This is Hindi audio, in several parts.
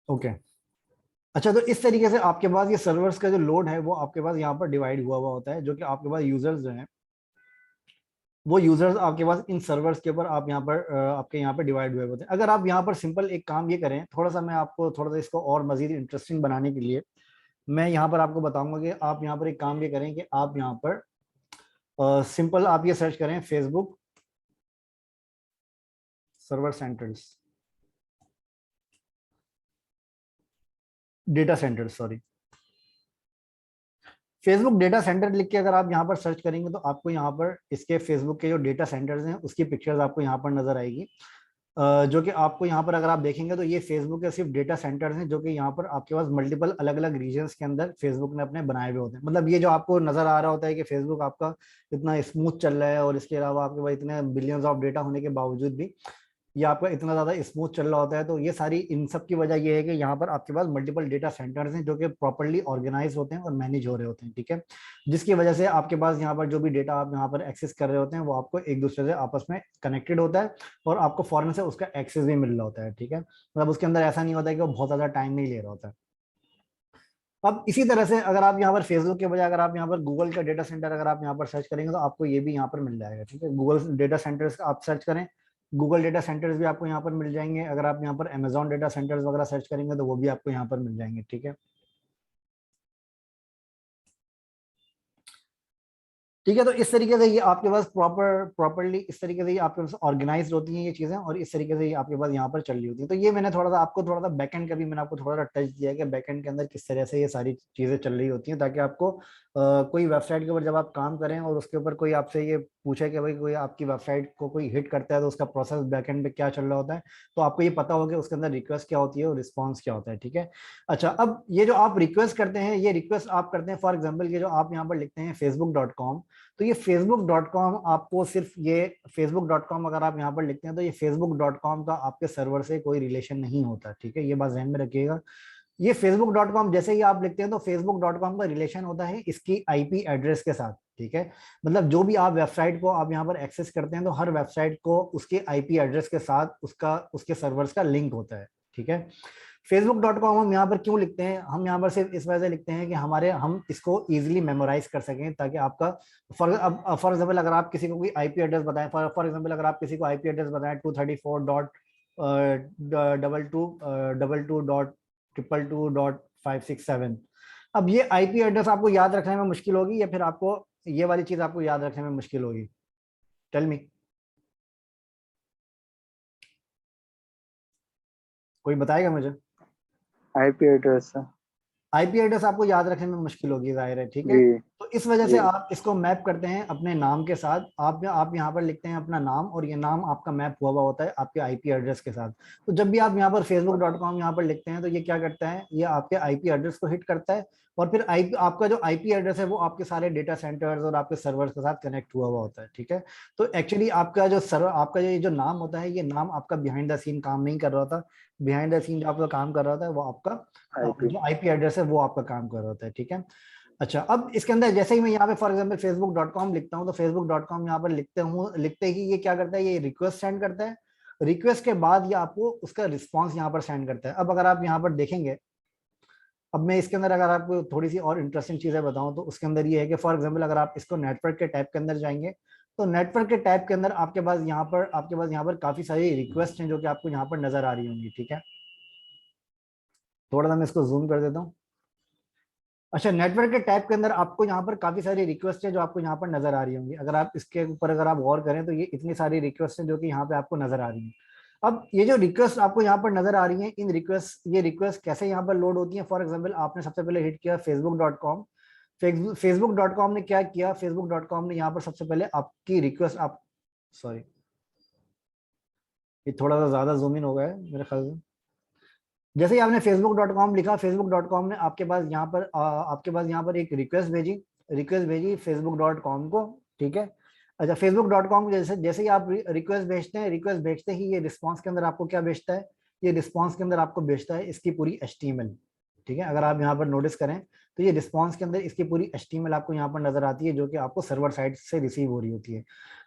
ओके। अच्छा, तो इस तरीके से आपके पास ये सर्वर्स का जो लोड है वो आपके पास यहाँ पर डिवाइड हुआ हुआ होता है, जो कि आपके पास यूजर्स जो हैं वो यूजर्स आपके पास इन सर्वर्स के ऊपर आप यहाँ पर आपके यहाँ पर डिवाइड हुए होते हैं। अगर आप यहाँ पर सिंपल एक काम ये करें, थोड़ा सा मैं आपको थोड़ा सा इसको और मजीद इंटरेस्टिंग बनाने के लिए मैं यहाँ पर आपको बताऊंगा कि आप यहाँ पर एक काम ये करें कि आप यहाँ पर सिंपल आप ये सर्च करें Facebook server centres, data centres, sorry, Facebook data centre लिख के अगर आप यहाँ पर सर्च करेंगे तो आपको यहाँ पर इसके फेसबुक के जो डेटा सेंटर्स हैं उसकी पिक्चर्स आपको यहाँ पर नजर आएगी। जो कि आपको यहाँ पर अगर आप देखेंगे तो ये फेसबुक के सिर्फ डेटा सेंटर्स हैं, जो कि यहाँ पर आपके पास मल्टीपल अलग अलग रीजन्स के अंदर फेसबुक ने अपने बनाए हुए होते हैं। मतलब ये जो आपको नजर आ रहा होता है कि फेसबुक आपका इतना स्मूथ चल रहा है और इसके अलावा आपके पास इतने बिलियंस ऑफ डेटा होने के बावजूद भी ये आपका इतना ज्यादा स्मूथ चल रहा होता है, तो ये सारी इन सब की वजह ये है कि यहाँ पर आपके पास मल्टीपल डेटा सेंटर्स हैं जो कि प्रॉपर्ली ऑर्गेनाइज होते हैं और मैनेज हो रहे होते हैं, ठीक है। जिसकी वजह से आपके पास यहाँ पर जो भी डेटा आप यहाँ पर एक्सेस कर रहे होते हैं वो आपको एक दूसरे से आपस में कनेक्टेड होता है और आपको फौरन से उसका एक्सेस भी मिल रहा होता है, ठीक है। मतलब उसके अंदर ऐसा नहीं होता है कि वो बहुत ज्यादा टाइम नहीं ले रहा होता है। अब इसी तरह से अगर आप यहाँ पर फेसबुक के बजाय अगर आप यहाँ पर गूगल का डेटा सेंटर अगर आप यहाँ पर सर्च करेंगे तो आपको ये भी यहाँ पर मिल जाएगा, ठीक है। गूगल डेटा सेंटर्स आप सर्च करें, गूगल डेटा सेंटर्स भी आपको यहाँ पर मिल जाएंगे। अगर आप यहाँ पर अमेजॉन डेटा सेंटर्स वगैरह सर्च करेंगे तो वो भी आपको यहाँ पर मिल जाएंगे, ठीक है। ठीक है, तो इस तरीके से ये आपके पास प्रॉपरली इस तरीके से ये आपके पास ऑर्गेनाइज होती हैं ये चीजें और इस तरीके से ये आपके पास यहाँ पर चल रही होती है। तो ये मैंने थोड़ा सा आपको थोड़ा सा बैकएंड का भी मैंने आपको थोड़ा सा टच दिया है कि बैकएंड के अंदर किस तरह से ये सारी चीजें चल रही होती हैं, ताकि आपको कोई वेबसाइट के ऊपर जब आप काम करें और उसके ऊपर कोई आपसे ये पूछे कि भाई कोई आपकी वेबसाइट को कोई हिट करता है तो उसका प्रोसेस बैकएंड पे क्या चल रहा होता है, तो आपको ये पता हो कि उसके अंदर रिक्वेस्ट क्या होती है और रिस्पॉन्स क्या होता है, ठीक है। अच्छा, अब ये जो आप रिक्वेस्ट करते हैं ये रिक्वेस्ट आप करते हैं फॉर एग्जाम्पल ये जो आप यहाँ पर लिखते हैं facebook.com, तो ये facebook.com आपको सिर्फ ये facebook.com अगर आप यहाँ पर लिखते हैं तो ये facebook.com का आपके सर्वर से कोई रिलेशन नहीं होता, ठीक है। ये बात ध्यान में रखिएगा। ये facebook.com जैसे ही आप लिखते हैं तो facebook.com का रिलेशन होता है इसकी आईपी एड्रेस के साथ, ठीक है। मतलब जो भी आप वेबसाइट को आप यहाँ पर एक्सेस करते हैं तो हर वेबसाइट को उसके आईपी एड्रेस के साथ उसका उसके सर्वर्स का लिंक होता है, ठीक है। facebook.com हम यहाँ पर क्यों लिखते हैं, हम यहाँ पर सिर्फ इस वजह से लिखते हैं कि हमारे हम इसको इजीली मेमोराइज कर सकें, ताकि आपका फॉर एग्जाम्पल अगर आप किसी को कोई आईपी एड्रेस बताएं, फॉर एग्जाम्पल अगर आप किसी को आईपी एड्रेस बताएं 234.22.2.567, अब ये आईपी एड्रेस आपको याद रखने में मुश्किल होगी या फिर आपको ये वाली चीज आपको याद रखने में मुश्किल होगी? टेल मी, कोई बताएगा मुझे? आईपी एड्रेस है आईपी एड्रेस आपको याद रखने में मुश्किल होगी, जाहिर है, ठीक है। जी। तो इस वजह से जी आप इसको मैप करते हैं अपने नाम के साथ। आप यहाँ पर लिखते हैं अपना नाम और ये नाम आपका मैप हुआ हुआ होता है आपके आईपी एड्रेस के साथ। तो जब भी आप यहाँ पर facebook.com यहाँ पर लिखते हैं तो ये क्या करता है, ये आपके आईपी एड्रेस को हिट करता है और फिर आईपी आपका जो आईपी एड्रेस है वो आपके सारे डेटा सेंटर्स और आपके सर्वर्स के साथ कनेक्ट हुआ हुआ होता है, ठीक है। तो एक्चुअली आपका जो सर्वर आपका जो नाम होता है ये नाम आपका बिहाइंड द सीन काम नहीं कर रहा होता। बिहाइंड द सीन जो आपका काम कर रहा होता है वो आपका आईपी। जो आईपी एड्रेस है वो आपका काम कर रहा होता है, ठीक है। अच्छा, अब इसके अंदर जैसे ही मैं यहाँ पे फॉर एग्जांपल facebook.com लिखता हूँ तो facebook.com यहाँ पर लिखते ही ये क्या करता है, ये रिक्वेस्ट सेंड करता है। रिक्वेस्ट के बाद ये आपको उसका रिस्पॉन्स यहाँ पर सेंड करता है। अब अगर आप यहाँ पर देखेंगे, अब मैं इसके अंदर अगर आपको थोड़ी सी और इंटरेस्टिंग चीजें बताऊं तो उसके अंदर ये है कि फॉर एग्जांपल अगर आप इसको नेटवर्क के टैब के अंदर जाएंगे तो नेटवर्क के टैब के अंदर आपके पास यहाँ पर काफी सारी रिक्वेस्ट हैं जो कि आपको यहाँ पर नजर आ रही होंगी, ठीक है। थोड़ा सा मैं इसको जूम कर देता हूँ। अच्छा, नेटवर्क के टैब के अंदर आपको यहाँ पर काफी सारी रिक्वेस्ट है जो आपको यहाँ पर नजर आ रही होंगी। अगर आप इसके ऊपर अगर आप गौर करें तो ये इतनी सारी रिक्वेस्ट है जो कि यहाँ पे आपको नजर आ रही है। अब ये जो रिक्वेस्ट आपको यहाँ पर नजर आ रही है इन रिक्वेस्ट कैसे यहाँ पर लोड होती है? फॉर एग्जाम्पल आपने सबसे पहले हिट किया facebook.com। facebook.com ने क्या किया, facebook.com ने यहाँ पर सबसे पहले आपकी रिक्वेस्ट आप सॉरी, ये थोड़ा सा ज्यादा जूम इन हो गया है मेरे ख्याल से। जैसे ही आपने facebook.com लिखा, facebook.com ने आपके पास यहाँ पर एक रिक्वेस्ट भेजी facebook.com को, ठीक है। अच्छा, facebook.com जैसे जैसे ही आप रिक्वेस्ट भेजते हैं, रिक्वेस्ट भेजते ही ये रिस्पांस के अंदर आपको क्या भेजता है, ये रिस्पांस के अंदर आपको भेजता है इसकी पूरी HTML, ठीक है। अगर आप यहाँ पर नोटिस करें तो ये रिस्पॉन्स के अंदर इसकी पूरी HTML आपको यहाँ पर नजर आती है, जो कि आपको सर्वर साइड से रिसीव हो रही होती है।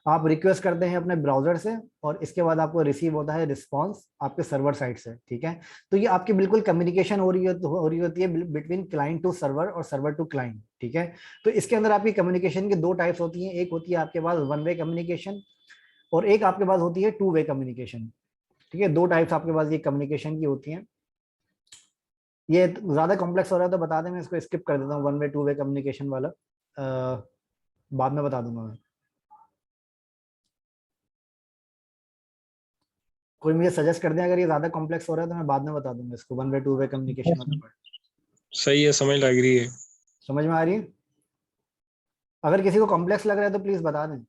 आप रिक्वेस्ट करते हैं अपने ब्राउजर से और इसके बाद आपको रिसीव होता है रिस्पॉन्स आपके सर्वर साइड से, ठीक है। तो ये आपकी बिल्कुल कम्युनिकेशन हो रही होती है बिटवीन क्लाइंट टू सर्वर और सर्वर टू क्लाइंट, ठीक है। तो इसके अंदर आपकी कम्युनिकेशन की दो टाइप्स होती हैं, एक होती है आपके पास वन वे कम्युनिकेशन और एक आपके पास होती है टू वे कम्युनिकेशन, ठीक है। दो टाइप्स आपके पास ये कम्युनिकेशन की होती हैं। ये ज्यादा कॉम्प्लेक्स हो रहा है तो बता दें, मैं इसको स्किप कर देता हूँ, one way two way communication वाला बाद में बता दूंगा मैं। कोई मुझे सजेस्ट कर दें अगर ये ज्यादा कॉम्प्लेक्स हो रहा है तो मैं बाद में बता दूंगा इसको, one way two way communication वाला part। सही है, समझ लग रही है। समझ में आ रही है? अगर किसी को कॉम्प्लेक्स लग रहा है तो प्लीज बता दें।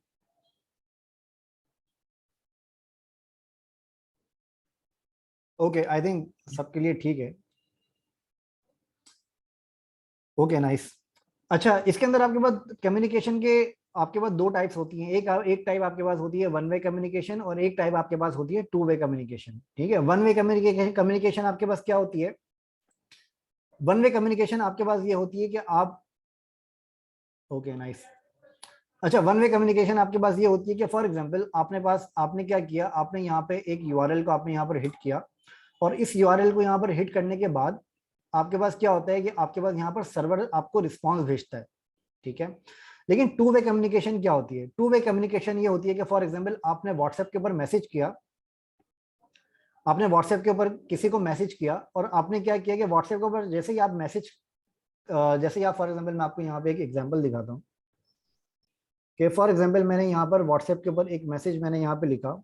ओके, आई थिंक सबके लिए ठीक है। Okay, nice. अच्छा, इसके अंदर आपके पास कम्युनिकेशन के आपके पास दो टाइप्स होती हैं, एक टाइप आपके पास होती है वन वे कम्युनिकेशन और एक टाइप आपके पास होती है टू वे कम्युनिकेशन, ठीक है। वन वे कम्युनिकेशन आपके पास क्या होती है? वन वे कम्युनिकेशन आपके पास ये होती है कि आप, ओके नाइस। अच्छा, वन वे कम्युनिकेशन आपके पास ये होती है कि फॉर एग्जांपल आपने क्या किया, आपने यहाँ पे एक यूआरएल को आपने यहाँ पर हिट किया और इस यूआरएल को यहाँ पर हिट करने के बाद आपके पास क्या होता है कि आपके पास यहाँ पर सर्वर आपको रिस्पॉन्स भेजता है, ठीक है। लेकिन टू वे कम्युनिकेशन क्या होती है? टू वे कम्युनिकेशन ये होती है कि फॉर एग्जांपल आपने व्हाट्सएप के ऊपर मैसेज किया, आपने व्हाट्सएप के ऊपर किसी को मैसेज किया और आपने क्या किया कि व्हाट्सएप के ऊपर जैसे ही आप मैसेज, जैसे ही आप फॉर एग्जांपल मैं आपको यहाँ पे एक एग्जांपल दिखाता हूँ कि फॉर एग्जांपल मैंने यहाँ पर व्हाट्सएप के ऊपर एक मैसेज मैंने यहाँ पे लिखा,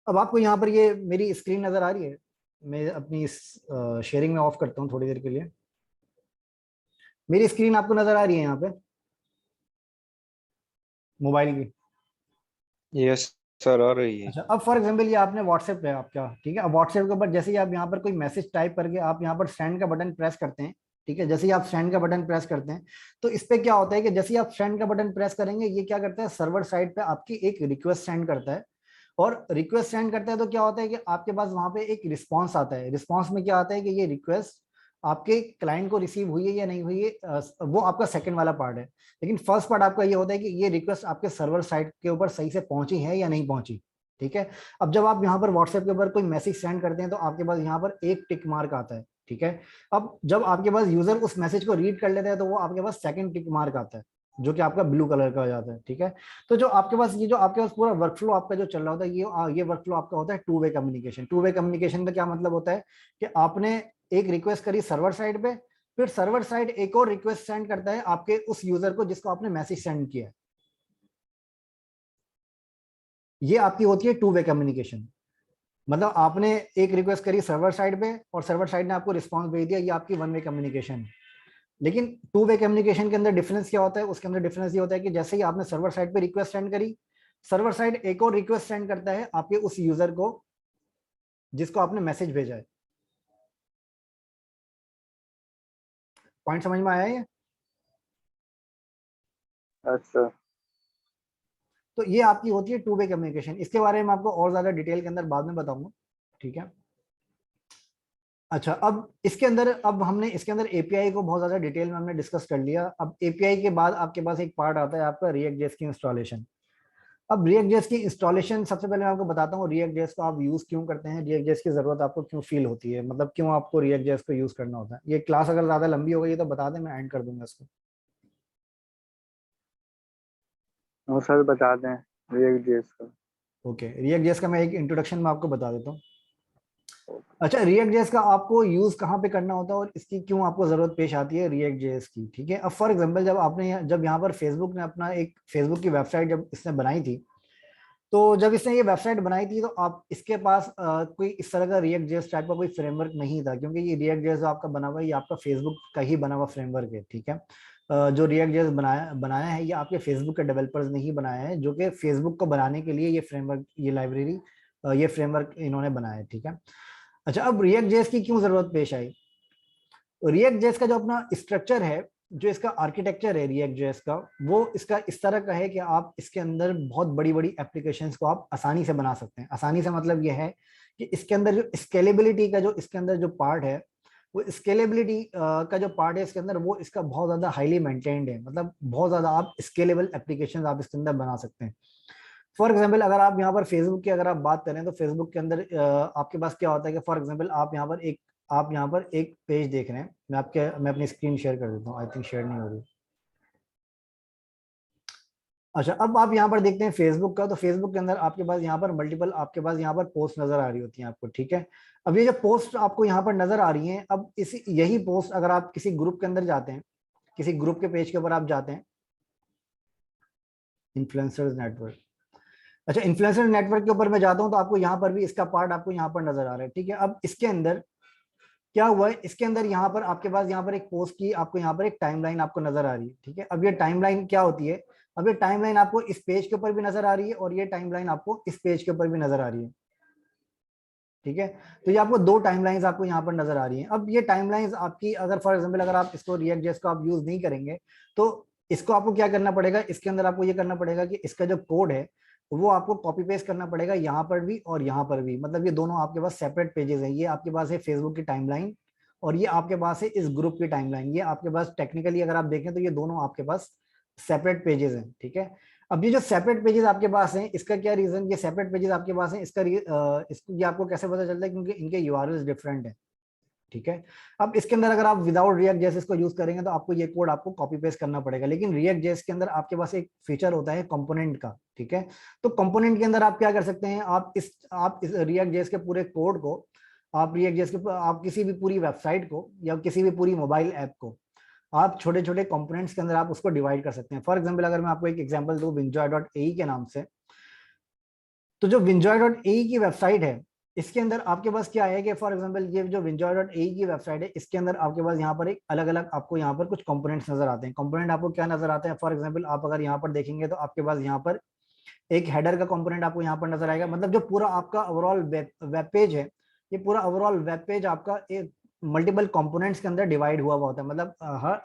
अब आपको यहाँ पर ये मेरी स्क्रीन नजर आ रही है? मैं अपनी इस शेयरिंग में ऑफ करता हूँ थोड़ी देर के लिए। मेरी स्क्रीन आपको नजर आ रही है यहाँ पे मोबाइल की? यस सर, आ रही है। अच्छा, अब फॉर एग्जांपल ये आपने व्हाट्सएप है आपका, ठीक है। अब व्हाट्सएप के ऊपर जैसे ही आप यहाँ पर कोई मैसेज टाइप करके आप यहाँ पर सेंड का बटन प्रेस करते हैं, ठीक है। जैसे ही आप सेंड का बटन प्रेस करते हैं तो इस पे क्या होता है कि जैसे ही आप सेंड का बटन प्रेस करेंगे, ये क्या करता है, सर्वर साइड पे आपकी एक रिक्वेस्ट सेंड करता है और रिक्वेस्ट सेंड करता है तो क्या होता है कि आपके पास वहां पे एक रिस्पॉन्स आता है। रिस्पॉन्स में क्या आता है कि ये रिक्वेस्ट आपके क्लाइंट को रिसीव हुई है या नहीं हुई है, वो आपका सेकंड वाला पार्ट है। लेकिन फर्स्ट पार्ट आपका ये होता है कि ये रिक्वेस्ट आपके सर्वर साइड के ऊपर सही से पहुंची है या नहीं पहुंची, ठीक है। अब जब आप यहाँ पर व्हाट्सएप के ऊपर कोई मैसेज सेंड करते हैं तो आपके पास यहाँ पर एक टिक मार्क आता है, ठीक है। अब जब आपके पास यूजर उस मैसेज को रीड कर लेता है तो वो आपके पास सेकंड टिक मार्क आता है जो कि आपका ब्लू कलर का हो जाता है, ठीक है। तो जो आपके पास ये जो आपके पास पूरा वर्कफ्लो आपका जो चल रहा होता है, ये वर्कफ्लो आपका होता है two way communication. Two way communication का क्या मतलब होता है कि आपने एक रिक्वेस्ट करी सर्वर साइड पे, फिर सर्वर साइड एक और रिक्वेस्ट सेंड करता है आपके उस यूजर को जिसको आपने मैसेज सेंड किया है। ये आपकी होती है टू वे कम्युनिकेशन। मतलब आपने एक रिक्वेस्ट करी सर्वर साइड पे और सर्वर साइड ने आपको रिस्पांस भेज दिया, ये आपकी वन वे कम्युनिकेशन है। लेकिन टू वे कम्युनिकेशन के अंदर डिफरेंस क्या होता है? उसके अंदर डिफरेंस ये होता है कि जैसे ही आपने सर्वर साइड पे रिक्वेस्ट सेंड करी, सर्वर साइड एक और रिक्वेस्ट सेंड करता है आपके उस यूजर को जिसको आपने मैसेज भेजा है। पॉइंट समझ में आया ये? अच्छा। तो ये आपकी होती है टू वे कम्युनिकेशन। इसके बारे में आपको और ज्यादा डिटेल के अंदर बाद में बताऊंगा, ठीक है। अच्छा, अब इसके अंदर हमने इसके अंदर एपीआई को बहुत ज्यादा डिटेल में हमने डिस्कस कर लिया। अब एपीआई के बाद आपके पास एक पार्ट आता है आपका रिएक्ट जेएस की इंस्टॉलेशन। अब रिएक्ट जेएस की इंस्टॉलेशन सबसे पहले मैं आपको बताता हूँ रिएक्ट जेएस को आप यूज क्यों करते हैं, रिएक्ट जेएस की जरूरत आपको क्यों फील होती है, मतलब क्यों आपको रिएक्ट जेएस को यूज करना होता है। ये क्लास अगर ज्यादा लंबी हो गई तो बता दें, मैं एंड कर दूंगा इसको। वो सर बता दें रिएक्ट जेएस का। ओके, रिएक्ट जेएस का मैं एक इंट्रोडक्शन में आपको बता देता हूँ। अच्छा, रिएक्ट जेएस का आपको यूज कहाँ पे करना होता है और इसकी क्यों आपको जरूरत पेश आती है रिएक्ट जेएस की, ठीक है। अब फॉर एग्जांपल जब यहाँ पर फेसबुक ने अपना एक फेसबुक की वेबसाइट जब इसने बनाई थी, तो जब इसने ये वेबसाइट बनाई थी तो आप इसके पास कोई इस तरह का रिएक्ट जेएस टाइप का कोई फ्रेमवर्क नहीं था, क्योंकि ये रिएक्ट जेएस आपका बना हुआ है, ये आपका फेसबुक का ही बना हुआ फ्रेमवर्क है, ठीक है। जो रिएक्ट जेएस बनाया है ये आपके फेसबुक के डेवलपर्स ने ही बनाया है, जो कि फेसबुक को बनाने के लिए ये फ्रेमवर्क, ये लाइब्रेरी, ये फ्रेमवर्क इन्होंने बनाया है, ठीक है। अच्छा, अब रिएक्ट जेएस की क्यों जरूरत पेश आई? रिएक्ट जेएस का जो अपना स्ट्रक्चर है, जो इसका आर्किटेक्चर है रिएक्ट जेएस का, वो इसका इस तरह का है कि आप इसके अंदर बहुत बड़ी बड़ी एप्लीकेशंस को आप आसानी से बना सकते हैं। आसानी से मतलब यह है कि इसके अंदर जो स्केलेबिलिटी का जो इसके अंदर जो पार्ट है, वो स्केलेबिलिटी का जो पार्ट है इसके अंदर, वो इसका बहुत ज्यादा हाईली मेंटेन्ड है, मतलब बहुत ज्यादा आप स्केलेबल एप्लीकेशन आप इसके अंदर बना सकते हैं। फॉर एग्जाम्पल अगर आप यहाँ पर फेसबुक की अगर आप बात करें, तो फेसबुक के अंदर आपके पास क्या होता है कि फॉर एग्जाम्पल आप यहाँ पर एक पेज देख रहे हैं, मैं अपनी स्क्रीन शेयर कर देता हूँ, आई थिंक शेयर नहीं हो रही। अच्छा, अब आप यहाँ पर देखते हैं फेसबुक का, तो फेसबुक के अंदर आपके पास यहाँ पर मल्टीपल आपके पास यहाँ पर पोस्ट नजर आ रही होती हैं आपको, ठीक है। अब ये जो पोस्ट आपको यहाँ पर नजर आ रही हैं, अब इसी यही पोस्ट अगर आप किसी ग्रुप के अंदर जाते हैं, किसी ग्रुप के पेज के ऊपर आप जाते हैं, इन्फ्लुएंसर्स नेटवर्क, अच्छा इन्फ्लुएंसर नेटवर्क के ऊपर मैं जाता हूं, तो आपको यहाँ पर भी इसका पार्ट आपको यहाँ पर नजर आ रहा है, ठीक है। अब इसके अंदर क्या हुआ है, इसके अंदर यहाँ पर आपके पास यहाँ पर एक पोस्ट की आपको यहाँ पर एक टाइमलाइन आपको नजर आ रही है, ठीक है। अब ये टाइमलाइन क्या होती है, अब ये टाइमलाइन आपको इस पेज के ऊपर भी नजर आ रही है और ये टाइमलाइन आपको इस पेज के ऊपर भी नजर आ रही है, ठीक है। तो ये आपको दो टाइमलाइंस आपको यहाँ पर नजर आ रही हैं। अब ये टाइमलाइंस आपकी अगर फॉर एग्जांपल अगर आप इसको रिएक्ट जेएस को आप यूज नहीं करेंगे, तो इसको आपको क्या करना पड़ेगा, इसके अंदर आपको ये करना पड़ेगा कि इसका जो कोड है वो आपको कॉपी पेस्ट करना पड़ेगा यहाँ पर भी और यहाँ पर भी, मतलब ये दोनों आपके पास सेपरेट पेजेस हैं। ये आपके पास है फेसबुक की टाइमलाइन और ये आपके पास है इस ग्रुप की टाइमलाइन। ये आपके पास टेक्निकली अगर आप देखें तो ये दोनों आपके पास सेपरेट पेजेस हैं, ठीक है। अब ये जो सेपरेट पेजेस आपके पास हैं, इसका क्या रीजन, ये सेपरेट पेजेस आपके पास हैं, इसको ये आपको कैसे पता चलता है, क्योंकि इनके यूआरएल्स डिफरेंट है, ठीक है। अब इसके अंदर अगर आप विदाउट रिएक्ट जेएस इसको यूज करेंगे तो आपको ये कोड आपको कॉपी पेस्ट करना पड़ेगा, लेकिन रिएक्ट जेएस के अंदर आपके पास एक फीचर होता है कंपोनेंट का, ठीक है। तो कंपोनेंट के अंदर आप क्या कर सकते हैं, आप इस रिएक्ट जेएस के पूरे कोड को, आप रिएक्ट जेएस के आप किसी भी पूरी वेबसाइट को या किसी भी पूरी मोबाइल ऐप को आप छोटे छोटे कंपोनेंट्स के अंदर आप उसको डिवाइड कर सकते हैं। फॉर एग्जांपल अगर मैं आपको एक एग्जांपल दूं winjoy.ae के नाम से, तो जो winjoy.ae की वेबसाइट है, इसके अंदर आपके पास क्या है कि फॉर एग्जांपल ये जो winjoy.ae की वेबसाइट है, इसके अंदर आपके पास यहाँ पर एक अलग अलग आपको यहाँ पर कुछ कंपोनेंट्स नजर आते हैं। कंपोनेंट आपको क्या नजर आते हैं, फॉर एग्जाम्पल आप अगर यहाँ पर देखेंगे तो आपके पास यहाँ पर एक हेडर का कंपोनेंट आपको यहाँ पर नजर आएगा, मतलब जो पूरा आपका ओवरऑल वेब पेज है, ये पूरा ओवरऑल वेब पेज आपका एक मल्टीपल कंपोनेंट्स के अंदर डिवाइड हुआ होता है, मतलब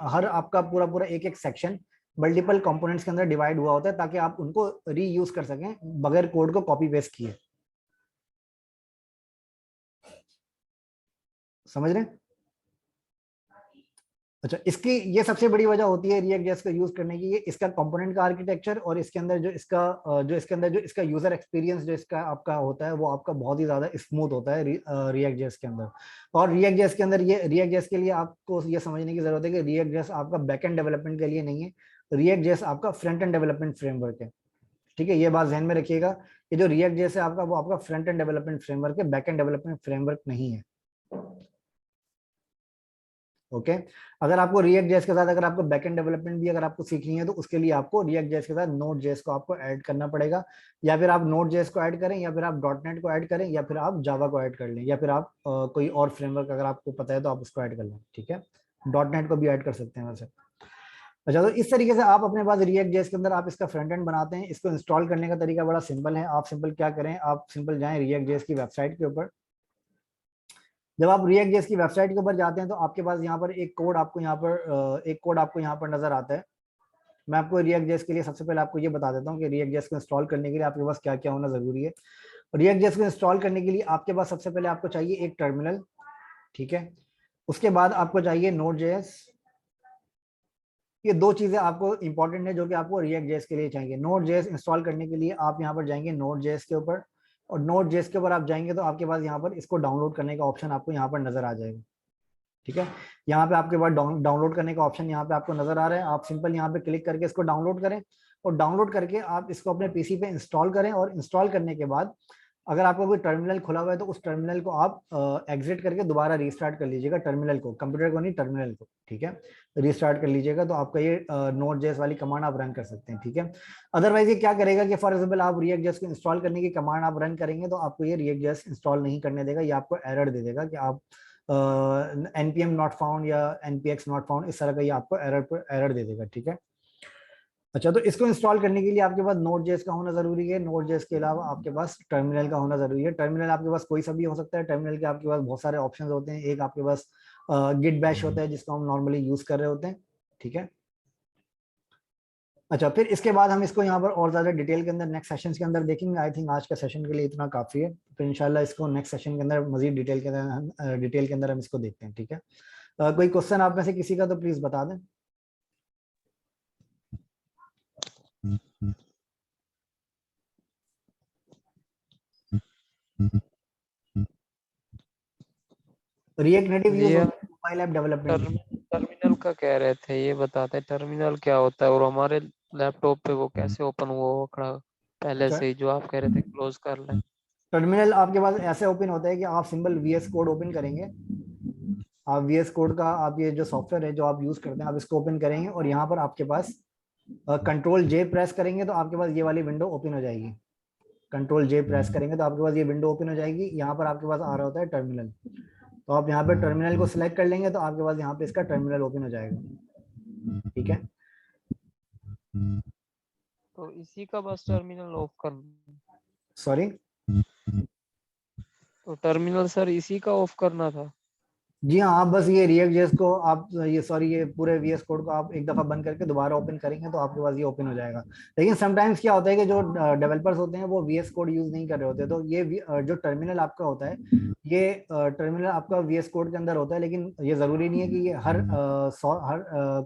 हर आपका पूरा पूरा एक एक सेक्शन मल्टीपल कंपोनेंट्स के अंदर डिवाइड हुआ होता है, ताकि आप उनको रीयूज कर सकें बगैर कोड को कॉपी पेस्ट किए। समझ रहे हैं? अच्छा, इसकी ये सबसे बड़ी वजह होती है रिएक्ट जेएस को यूज करने की, ये इसका कंपोनेंट का आर्किटेक्चर और इसके अंदर जो इसका यूजर एक्सपीरियंस जो इसका आपका होता है, वो आपका बहुत ही ज्यादा स्मूथ होता है रिएक्ट जेएस के अंदर। और रिएक्ट जेएस के अंदर ये रिएक्ट जेएस के लिए आपको ये समझने की जरूरत है कि रिएक्ट जेएस आपका बैकएंड डेवलपमेंट के लिए नहीं है, रिएक्ट जेएस आपका फ्रंट एंड डेवलपमेंट फ्रेमवर्क है, ठीक है। ये बात ध्यान में रखिएगा कि जो रिएक्ट जेएस है आपका, वो आपका फ्रंट एंड डेवलपमेंट फ्रेमवर्क है, बैक एंड डेवलपमेंट फ्रेमवर्क नहीं है, ओके। अगर आपको रिएक्ट जेएस के साथ अगर आपको बैकएंड डेवलपमेंट भी अगर आपको सीखनी है, तो उसके लिए आपको रिएक्ट जेएस के साथ नोड जेएस को आपको ऐड करना पड़ेगा, या फिर आप नोड जेएस को ऐड करें, या फिर आप डॉटनेट को ऐड करें, या फिर आप जावा को ऐड कर लें, या फिर आप कोई और फ्रेमवर्क अगर आपको पता है तो आप उसको ऐड कर लें, ठीक है। डॉटनेट को भी ऐड कर सकते हैं वैसे। अच्छा, तो इस तरीके से आप अपने पास रिएक्ट जेएस के अंदर आप इसका फ्रंट एंड बनाते हैं। इसको इंस्टॉल करने का तरीका बड़ा सिंपल है। आप सिंपल क्या करें, आप सिंपल जाएं रिएक्ट जेएस की वेबसाइट के ऊपर। जब आप रिएक्ट जेएस की वेबसाइट के ऊपर जाते हैं, तो आपके पास यहाँ पर एक कोड आपको यहाँ पर नजर आता है। मैं आपको रिएक्ट जेएस के लिए सबसे पहले आपको ये बता देता हूँ कि रिएक्ट जेएस को इंस्टॉल करने के लिए आपके पास क्या क्या होना जरूरी है। रिएक्ट जेएस को इंस्टॉल करने के लिए आपके पास सबसे पहले आपको चाहिए एक टर्मिनल, ठीक है। उसके बाद आपको चाहिए नोड जेएस। ये दो चीजें आपको इंपॉर्टेंट है जो कि आपको रिएक्ट जेएस के लिए चाहिए। नोड जेएस इंस्टॉल करने के लिए आप यहाँ पर जाएंगे नोड जेएस के ऊपर, और नोड जेएस के ऊपर आप जाएंगे तो आपके पास यहाँ पर इसको डाउनलोड करने का ऑप्शन आपको यहाँ पर नजर आ जाएगा, ठीक है। यहाँ पे आपके पास डाउनलोड करने का ऑप्शन यहाँ पे आपको नजर आ रहा है। आप सिंपल यहाँ पे क्लिक करके इसको डाउनलोड करें, और डाउनलोड करके आप इसको अपने पीसी पे इंस्टॉल करें। और इंस्टॉल करने के बाद अगर आपका कोई टर्मिनल खुला हुआ है, तो उस टर्मिनल को आप एग्जिट करके दोबारा रीस्टार्ट कर लीजिएगा, टर्मिनल को, कंप्यूटर को नहीं, टर्मिनल को, ठीक है। रीस्टार्ट कर लीजिएगा तो आपका ये नोड जेएस वाली कमांड आप रन कर सकते हैं, ठीक है। अदरवाइज ये क्या करेगा कि फॉर एग्जाम्पल आप रिएक्ट जेएस को इंस्टॉल करने की कमांड आप रन करेंगे, तो आपको ये रिएक्ट जेएस इंस्टॉल नहीं करने देगा, ये आपको एरर दे देगा कि आप npm नॉट फाउंड या npx नॉट फाउंड, इस तरह का ये आपको एरर दे देगा, ठीक है। अच्छा, तो इसको इंस्टॉल करने के लिए आपके पास नोड जेएस का होना जरूरी है। नोड जेएस के अलावा आपके पास टर्मिनल का होना जरूरी है। टर्मिनल आपके पास कोई सा भी हो सकता है। टर्मिनल के आपके पास बहुत सारे ऑप्शंस होते हैं। एक आपके पास गिट बैश होता है जिसको हम नॉर्मली यूज कर रहे होते हैं, ठीक है। अच्छा, फिर इसके बाद हम इसको यहाँ पर और ज्यादा डिटेल के अंदर नेक्स्ट सेशन के अंदर देखेंगे। आई थिंक आज का सेशन के लिए इतना काफी है, फिर इंशाल्लाह इसको नेक्स्ट सेशन के अंदर मजीद डिटेल के अंदर हम इसको देखते हैं, ठीक है। कोई क्वेश्चन आप में से किसी का तो प्लीज बता दें। रिएक्ट नेटिव यूज ये होता है मोबाइल ऐप डेवलपमेंट में। टर्मिनल का कह रहे थे, ये बताते टर्मिनल क्या होता है और हमारे लैपटॉप पे वो कैसे ओपन हुआ वो खड़ा पहले अच्छा, से ही, जो आप कह रहे थे क्लोज कर लें। टर्मिनल आपके पास ऐसे ओपन होता है कि आप सिंपल वीएस कोड ओपन करेंगे। आप वीएस कोड का, आप ये जो सॉफ्टवेयर है जो आप यूज करते हैं, आप इसको ओपन करेंगे और यहाँ पर आपके पास कंट्रोल जे प्रेस करेंगे तो आपके पास ये वाली विंडो ओपन हो जाएगी। कंट्रोल जे प्रेस करेंगे तो आपके पास ये विंडो ओपन हो जाएगी। यहाँ पर आपके पास आ रहा होता है टर्मिनल, तो आप यहाँ पे टर्मिनल को सिलेक्ट कर लेंगे तो आपके पास यहाँ पे इसका टर्मिनल ओपन हो जाएगा, ठीक है। तो इसी का बस टर्मिनल ऑफ करना, सॉरी, तो टर्मिनल सर इसी का ऑफ करना था। जी हाँ, आप बस ये रिएक्ट जेएस को आप ये सॉरी ये पूरे वीएस कोड को आप एक दफा बंद करके दोबारा ओपन करेंगे तो आपके पास ये ओपन हो जाएगा। लेकिन समटाइम्स क्या होता है कि जो डेवलपर्स होते हैं वो वीएस कोड यूज नहीं कर रहे होते, तो ये जो टर्मिनल आपका होता है, ये टर्मिनल आपका वीएस कोड के अंदर होता है, लेकिन ये जरूरी नहीं है कि ये हर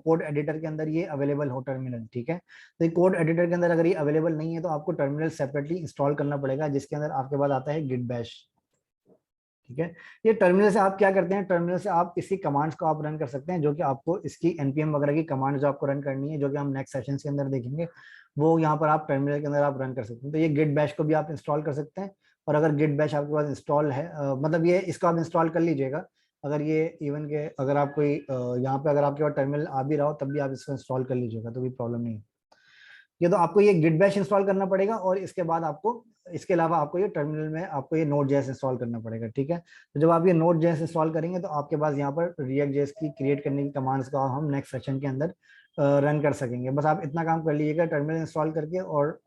कोड एडिटर के अंदर ये अवेलेबल हो टर्मिनल, ठीक है। तो कोड एडिटर के अंदर अगर ये अवेलेबल नहीं है तो आपको टर्मिनल सेपरेटली इंस्टॉल करना पड़ेगा, जिसके अंदर आपके पास आता है गिट बैश, ठीक है। ये टर्मिनल से आप क्या करते हैं, टर्मिनल से आप इसी कमांड्स को आप रन कर सकते हैं, जो कि आपको इसकी एनपीएम वगैरह की कमांड जो आपको रन करनी है, जो कि हम नेक्स्ट सेशन के अंदर देखेंगे, वो यहाँ पर आप टर्मिनल के अंदर आप रन कर सकते हैं। तो ये गिट बैश को भी आप इंस्टॉल कर सकते हैं, और अगर गिट बैश आपके पास इंस्टॉल है, मतलब ये इसको आप इंस्टॉल कर लीजिएगा। अगर ये इवन के अगर आप कोई यहाँ पे अगर आपके पास टर्मिनल आ भी रहा हो तब भी आप इसको इंस्टॉल कर लीजिएगा, तो कोई प्रॉब्लम नहीं है। ये तो आपको ये गिट बैश इंस्टॉल करना पड़ेगा, और इसके बाद आपको इसके अलावा आपको ये टर्मिनल में आपको ये नोड जेएस इंस्टॉल करना पड़ेगा, ठीक है। तो जब आप ये नोड जेएस इंस्टॉल करेंगे तो आपके पास यहाँ पर रिएक्ट जेएस की क्रिएट करने की कमांड्स को हम नेक्स्ट सेशन के अंदर रन कर सकेंगे। बस आप इतना काम कर लीजिएगा, टर्मिनल इंस्टॉल करके और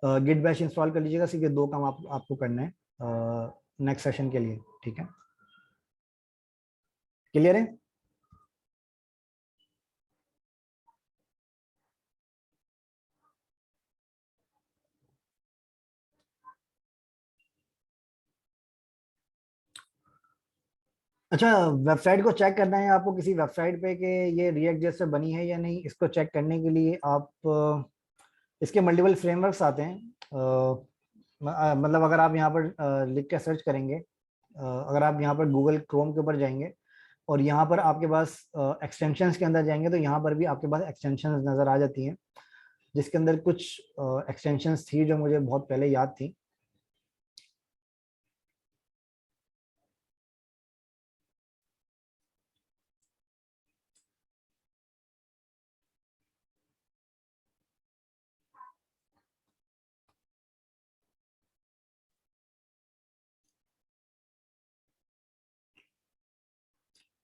गिट बैश इंस्टॉल कर लीजिएगा। सिर्फ ये दो काम आपको करना है नेक्स्ट सेशन के लिए, ठीक है। क्लियर है? अच्छा, वेबसाइट को चेक करना है आपको किसी वेबसाइट पे कि ये रिएक्ट जैसे बनी है या नहीं, इसको चेक करने के लिए आप इसके मल्टीपल फ्रेमवर्क्स आते हैं। मतलब अगर आप यहाँ पर लिख के सर्च करेंगे, अगर आप यहाँ पर गूगल क्रोम के ऊपर जाएंगे और यहाँ पर आपके पास एक्सटेंशंस के अंदर जाएंगे तो यहाँ पर भी आपके पास एक्सटेंशंस नज़र आ जाती हैं, जिसके अंदर कुछ एक्सटेंशंस थी जो मुझे बहुत पहले याद थी।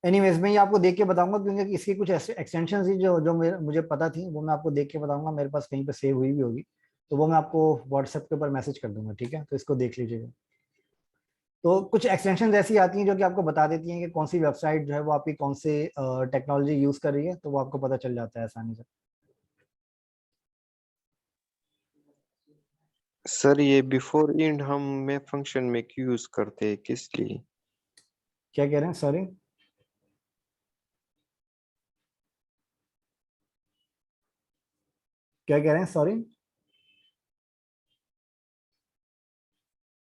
एनीवेज मैं ये आपको देख के बताऊंगा, क्योंकि इसकी कुछ एक्सटेंशन थी जो जो मुझे पता थी, वो मैं आपको देख के बताऊंगा। मेरे पास कहीं पे सेव हुई भी होगी तो वो मैं आपको व्हाट्सएप के ऊपर मैसेज कर दूंगा, ठीक है। तो इसको देख लीजिएगा। तो कुछ एक्सटेंशन ऐसी आती हैं जो कि आपको बता देती हैं कि कौन सी वेबसाइट जो है वो आपकी कौन सी टेक्नोलॉजी यूज कर रही है, तो वो आपको पता चल जाता है आसानी से। सर ये बिफोर इंड हम में फंक्शन में क्यों यूज करते हैं, किस लिए? क्या कह रहे हैं, सॉरी? क्या कह रहे हैं, सॉरी?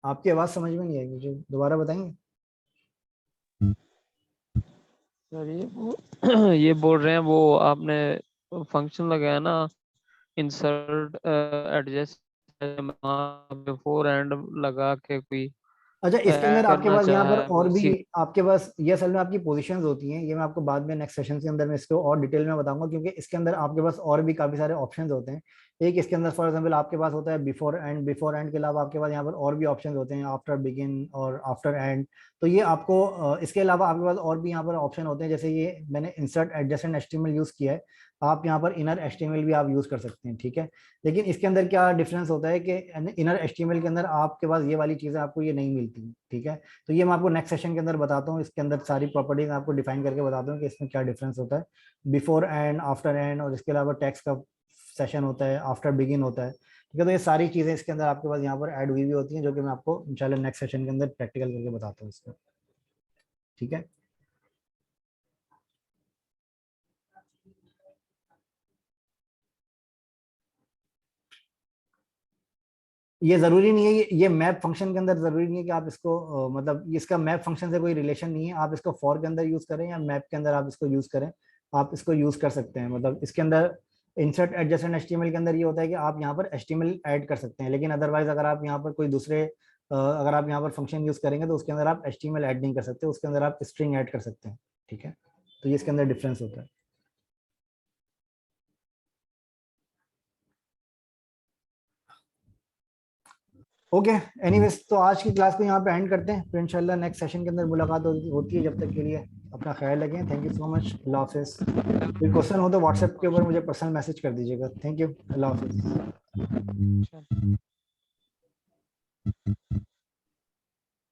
आपकी आवाज समझ में नहीं आई मुझे, दोबारा बताएंगे? सर ये बोल रहे हैं वो आपने फंक्शन लगाया ना, इंसर्ट एडजस्ट बिफोर एंड लगा के कोई अच्छा, इसके अंदर आपके करना पास यहाँ पर चाहे और वो भी आपके पास ये असल में आपकी पोजीशंस होती हैं। ये मैं आपको बाद में नेक्स्ट सेशन के अंदर मैं इसको और डिटेल में बताऊंगा, क्योंकि इसके अंदर आपके पास और भी काफी सारे ऑप्शंस होते हैं। एक इसके अंदर फॉर एग्जांपल आपके पास होता है बिफोर एंड, बिफोर एंड के अलावा आपके पास यहाँ पर और भी ऑप्शंस होते हैं, आफ्टर बिगिन और आफ्टर एंड। तो ये आपको इसके अलावा आपके पास और भी यहाँ पर ऑप्शन होते हैं, जैसे ये मैंने इंसर्ट एडजेसेंट एचटीएमएल यूज किया है, आप यहाँ पर इनर एचटीएमएल भी आप यूज कर सकते हैं, ठीक है। लेकिन इसके अंदर क्या डिफरेंस होता है कि इनर एचटीएमएल के अंदर आपके पास ये वाली चीजें आपको ये नहीं मिलती, ठीक है। तो ये मैं आपको नेक्स्ट सेशन के अंदर बताता हूँ, इसके अंदर सारी प्रॉपर्टीज आपको डिफाइन करके बताता हूँ कि इसमें क्या डिफरेंस होता है बिफोर एंड, आफ्टर एंड, और इसके अलावा टेक्स्ट का सेशन होता है, आफ्टर बिगिन होता है, ठीक है। तो ये सारी चीजें इसके अंदर आपके पास यहाँ पर ऐड हुई होती हैं, जो कि मैं आपको इंशाल्लाह नेक्स्ट सेशन के अंदर प्रैक्टिकल करके बताता हूँ इसको, ठीक है। ये जरूरी नहीं है, ये मैप फंक्शन के अंदर जरूरी नहीं है कि आप इसको मतलब इसका मैप फंक्शन से कोई रिलेशन नहीं है, आप इसको फॉर के अंदर यूज करें या मैप के अंदर आप इसको यूज करें, आप इसको यूज कर सकते हैं। मतलब इसके अंदर इंसर्ट एडजेसेंट एचटीएमएल के अंदर ये होता है कि आप यहाँ पर एचटीएमएल ऐड कर सकते हैं, लेकिन अदरवाइज अगर आप यहाँ पर कोई दूसरे अगर आप यहाँ पर फंक्शन यूज करेंगे तो उसके अंदर आप एचटीएमएल ऐड नहीं कर सकते, उसके अंदर आप स्ट्रिंग ऐड कर सकते हैं, ठीक है। तो ये इसके अंदर डिफरेंस होता है। ओके एनीवेज, तो आज की क्लास को यहाँ पे एंड करते हैं, फिर इंशाल्लाह नेक्स्ट सेशन के अंदर मुलाकात होती है। जब तक के लिए अपना ख्याल रखें। Thank you so much. अल्लाह हाफिज़। कोई क्वेश्चन हो तो व्हाट्सएप के ऊपर मुझे पर्सनल मैसेज कर दीजिएगा। Thank you. अल्लाह हाफिज़। चल।